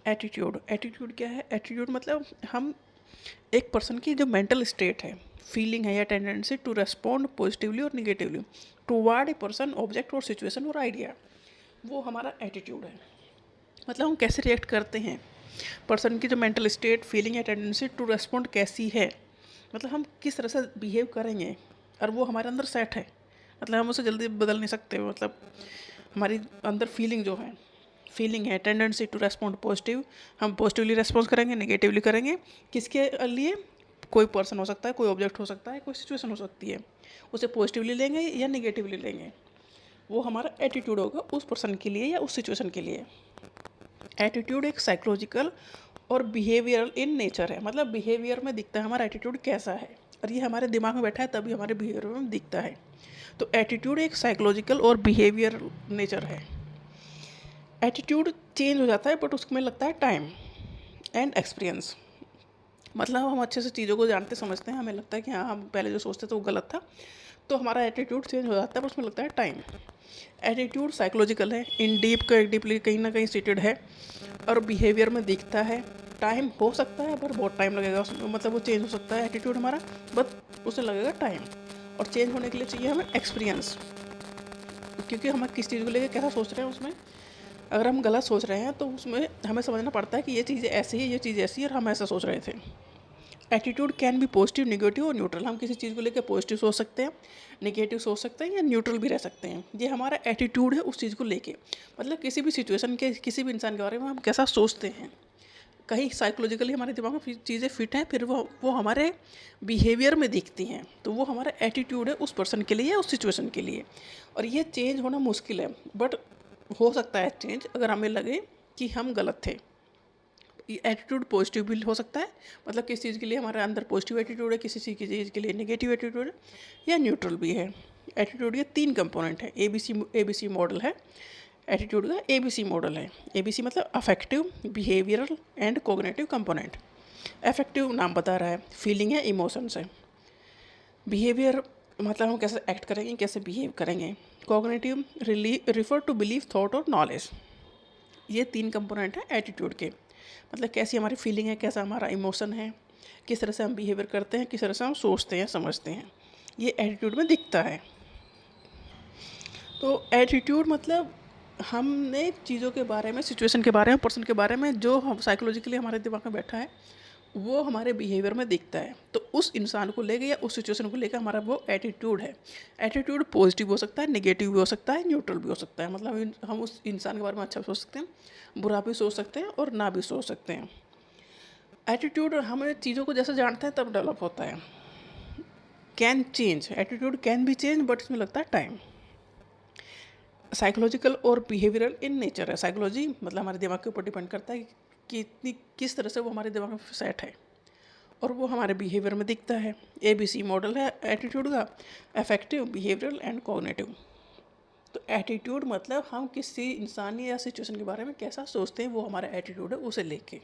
Attitude, attitude क्या है? Attitude मतलब हम एक पर्सन की जो मेंटल स्टेट है, फीलिंग है या टेंडेंसी टू रेस्पॉन्ड पॉजिटिवली और negatively toward a person, object और सिचुएशन और आइडिया, वो हमारा एटीट्यूड है। मतलब हम कैसे रिएक्ट करते हैं, पर्सन की जो मेंटल स्टेट, फीलिंग या टेंडेंसी टू रेस्पॉन्ड कैसी है, मतलब हम किस तरह से बिहेव करेंगे, और वो हमारे अंदर सेट है, मतलब हम उसे जल्दी बदल नहीं सकते। मतलब हमारी अंदर फीलिंग जो है, फीलिंग है, टेंडेंसी टू रेस्पॉन्ड पॉजिटिव, हम पॉजिटिवली रेस्पॉन्स करेंगे, नेगेटिवली करेंगे। किसके लिए? कोई पर्सन हो सकता है, कोई ऑब्जेक्ट हो सकता है, कोई सिचुएशन हो सकती है, उसे पॉजिटिवली लेंगे या नेगेटिवली लेंगे, वो हमारा एटीट्यूड होगा उस पर्सन के लिए या उस सिचुएशन के लिए। एटीट्यूड एक साइकोलॉजिकल और बिहेवियरल इन नेचर है, मतलब बिहेवियर में दिखता है हमारा एटीट्यूड कैसा है, और ये हमारे दिमाग में बैठा है तभी हमारे बिहेवियर में दिखता है। तो एटीट्यूड एक साइकोलॉजिकल और बिहेवियरल नेचर है। एटीट्यूड चेंज हो जाता है बट उसमें लगता है टाइम एंड एक्सपीरियंस। मतलब हम अच्छे से चीज़ों को जानते समझते हैं, हमें लगता है कि हाँ हम पहले जो सोचते थे वो गलत था, तो हमारा एटीट्यूड चेंज हो जाता है, पर उसमें लगता है टाइम। एटीट्यूड साइकोलॉजिकल है, इन डीपली कहीं ना कहीं सीटेड है, और बिहेवियर में दिखता है। टाइम हो सकता है पर बहुत टाइम लगेगा उसमें, मतलब वो चेंज हो सकता है एटीट्यूड हमारा, बट उसे लगेगा टाइम। और चेंज होने के लिए चाहिए हमें एक्सपीरियंस, क्योंकि हम किस चीज़ को लेकर कैसा सोच रहे हैं उसमें, अगर हम गलत सोच रहे हैं तो उसमें हमें समझना पड़ता है कि ये चीज़ें ऐसी है, ये चीज़ ऐसी है, और हम ऐसा सोच रहे थे। Attitude can be positive, negative और न्यूट्रल। हम किसी चीज़ को लेकर पॉजिटिव सोच सकते हैं, नेगेटिव सोच सकते हैं, या न्यूट्रल भी रह सकते हैं। ये हमारा एटीट्यूड है उस चीज़ को लेके, मतलब किसी भी सिचुएशन के, किसी भी इंसान के बारे में हम कैसा सोचते हैं। कहीं साइकोलॉजिकली हमारे दिमाग में चीज़ें फिट हैं, फिर वो हमारे बिहेवियर में दिखती हैं, तो वो हमारा एटीट्यूड है उस पर्सन के लिए या उस सिचुएशन के लिए। और ये चेंज होना मुश्किल है, बट हो सकता है चेंज अगर हमें लगे कि हम गलत थे। एटीट्यूड पॉजिटिव भी हो सकता है, मतलब किसी चीज़ के लिए हमारे अंदर पॉजिटिव एटीट्यूड है, किसी चीज़ के लिए नेगेटिव एटीट्यूड है, या न्यूट्रल भी है। एटीट्यूड के 3 कंपोनेंट है, एबीसी मॉडल है। एटीट्यूड का एबीसी मॉडल है। एबीसी मतलब affective, behavioural and cognitive component. Affective नाम बता रहा है, फीलिंग है, इमोशंस है। बिहेवियर मतलब हम कैसे एक्ट करेंगे, कैसे बिहेव करेंगे। Cognitive refer to believe, thought और नॉलेज। ये 3 कंपोनेंट हैं एटीट्यूड के, मतलब कैसी हमारी फीलिंग है, कैसा हमारा इमोशन है, किस तरह से हम बिहेवियर करते हैं, किस तरह से हम सोचते हैं, समझते हैं, ये एटीट्यूड में दिखता है। तो एटीट्यूड मतलब हमने चीज़ों के बारे में, सिचुएशन के बारे में, पर्सन के बारे में जो हम साइकोलॉजिकली हमारे दिमाग में बैठा है, वो हमारे बिहेवियर में दिखता है। तो उस इंसान को लेकर या उस सिचुएशन को लेकर हमारा वो एटीट्यूड है। एटीट्यूड पॉजिटिव हो सकता है, नेगेटिव भी हो सकता है, न्यूट्रल भी हो सकता है। मतलब हम उस इंसान के बारे में अच्छा भी सोच सकते हैं, बुरा भी सोच सकते हैं, और ना भी सोच सकते हैं। एटीट्यूड हमें चीज़ों को जैसे जानते हैं तब डेवलप होता है। कैन चेंज, एटीट्यूड कैन भी चेंज, बट इसमें लगता है टाइम। साइकोलॉजिकल और बिहेवियरल इन नेचर है। साइकोलॉजी मतलब हमारे दिमाग के ऊपर डिपेंड करता है कि इतनी किस तरह से वो हमारे दिमाग में सेट है, और वो हमारे बिहेवियर में दिखता है। एबीसी मॉडल है एटीट्यूड का, अफेक्टिव, बिहेवियरल एंड कॉग्निटिव। तो एटीट्यूड मतलब हम किसी इंसान या सिचुएशन के बारे में कैसा सोचते हैं, वो हमारा एटीट्यूड है उसे लेके।